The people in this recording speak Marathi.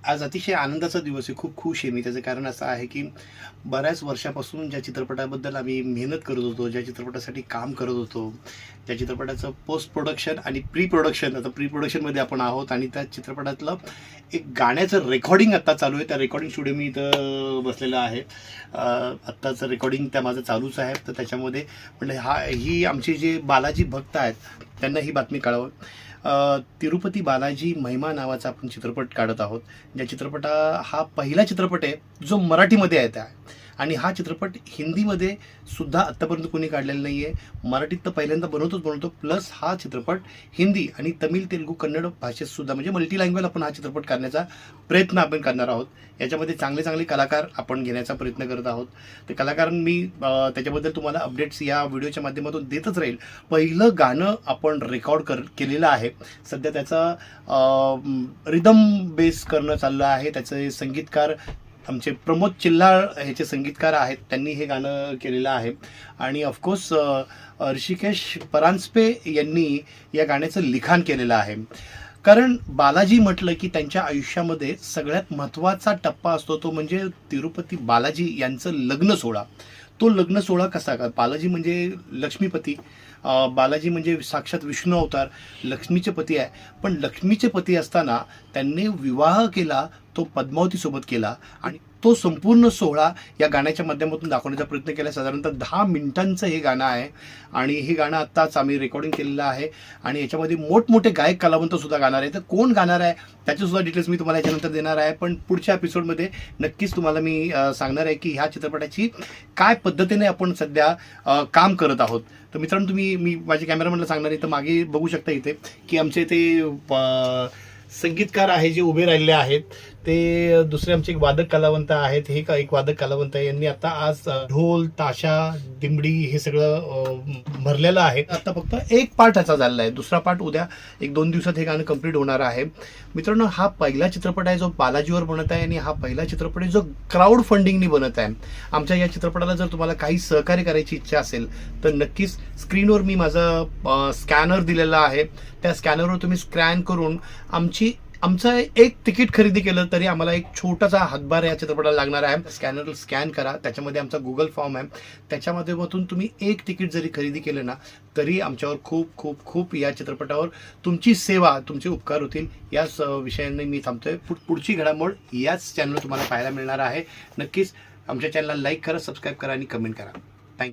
आज अतिशय आनंदाचा दिवस आहे. खूप खुश आहे मी. त्याचं कारण असं आहे, की बऱ्याच वर्षापासून ज्या चित्रपटाबद्दल आम्ही मेहनत करत होतो, ज्या चित्रपटासाठी काम करत होतो, ज्या चित्रपटाचं पोस्ट प्रोडक्शन आणि प्री प्रोडक्शन, आता प्री प्रोडक्शनमध्ये आपण आहोत आणि त्या चित्रपटातलं एक गाण्याचं रेकॉर्डिंग आत्ता चालू आहे. त्या रेकॉर्डिंग स्टुडिओ मी इथं बसलेला आहे. आत्ताचं रेकॉर्डिंग त्या माझं चालूच आहे. तर त्याच्यामध्ये म्हटलं ही आमचे जे बालाजी भक्त आहेत, त्यांना ही बातमी कळावं. तिरुपती बालाजी महिमा नावाचा आपण चित्रपट काढत आहोत. ज्या हा पहिला चित्रपट आहे जो मराठीमध्ये येत आहे आणि हा चित्रपट हिंदीमध्ये सुद्धा आत्तापर्यंत कोणी काढलेला नाही आहे. मराठीत तर पहिल्यांदा बनवतो प्लस हा चित्रपट हिंदी आणि तमिळ, तेलुगू, कन्नड भाषेत सुद्धा म्हणजे मल्टी लँग्वेज आपण हा चित्रपट करण्याचा प्रयत्न आपण करणार आहोत. याच्यामध्ये चांगले चांगले कलाकार आपण घेण्याचा प्रयत्न करत आहोत. ते कलाकार मी त्याच्याबद्दल तुम्हाला अपडेट्स या व्हिडिओच्या माध्यमातून देतच राहील. पहिलं गाणं आपण रेकॉर्ड केलेलं आहे. सध्या त्याचा रिदम बेस करणं चाललं आहे. त्याचे संगीतकार आमचे प्रमोद चिल्लाळ ह्याचे संगीतकार आहेत. त्यांनी हे गाणं केलेलं आहे आणि ऑफकोर्स ऋषिकेश परांजपे यांनी या गाण्याचं लिखाण केलेलं आहे. कारण बालाजी म्हटलं की त्यांच्या आयुष्यामध्ये सगळ्यात महत्त्वाचा टप्पा असतो तो म्हणजे तिरुपती बालाजी यांचं लग्न सोहळा. तो लग्न सोहळा कसा का? बालाजी म्हणजे लक्ष्मीपती, बालाजी म्हणजे साक्षात विष्णू अवतार, लक्ष्मीचे पती आहे. पण लक्ष्मीचे पती असताना त्यांनी विवाह केला तो पद्मावतीसोबत केला आणि तो संपूर्ण सोहळा या गाण्याच्या माध्यमातून दाखवण्याचा प्रयत्न केला. साधारणतः 10 मिनिटांचं हे गाणं आहे आणि हे गाणं आत्ताच आम्ही रेकॉर्डिंग केलेलं आहे आणि याच्यामध्ये मोठमोठे गायक कलावंत सुद्धा गाणार आहे. तर कोण गाणार आहे त्याचेसुद्धा डिटेल्स मी तुम्हाला याच्यानंतर देणार आहे. पण पुढच्या एपिसोडमध्ये नक्कीच तुम्हाला मी सांगणार आहे की ह्या चित्रपटाची काय पद्धतीने आपण सध्या काम करत आहोत. तर मित्रांनो, मी माझ्या कॅमेरामॅनला सांगणार आहे. तर मागे बघू शकता इथे की आमचे ते संगीतकार आहे जे उभे राहिले आहेत. ते दुसरे आमचे एक वादक कलावंत आहेत. हे एक वादक कलावंत आहे. यांनी आता आज ढोल, ताशा, दिमडी हे सगळं भरलेलं आहे. आता फक्त एक पार्ट ह्याचा झालेला आहे. दुसरा पार्ट उद्या 1-2 दिवसात हे गाणं कंप्लीट होणार आहे. मित्रांनो, हा पहिला चित्रपट आहे जो बालाजीवर बनत आहे आणि हा पहिला चित्रपट आहे जो क्राऊड फंडिंगनी बनत आहे. आमच्या या चित्रपटाला जर तुम्हाला काही सहकार्य करायची इच्छा असेल तर नक्कीच स्क्रीनवर मी माझा स्कॅनर दिलेला आहे. त्या स्कॅनरवर तुम्ही स्कॅन करून आमचं एक तिकीट खरेदी केलं तरी आम्हाला एक छोटासा हातभार या चित्रपटाला लागणार आहे. स्कॅनर स्कॅन करा. त्याच्यामध्ये आमचा गुगल फॉर्म आहे. त्याच्या माध्यमातून तुम्ही एक तिकीट जरी खरेदी केलं ना तरी आमच्यावर खूप खूप खूप या चित्रपटावर तुमची सेवा, तुमचे उपकार होतील. याच विषयाने मी थांबतोय. पुढची घडामोड याच चॅनलवर तुम्हाला पाहायला मिळणार आहे. नक्कीच आमच्या चॅनलला लाईक करा, सबस्क्राईब करा आणि कमेंट करा.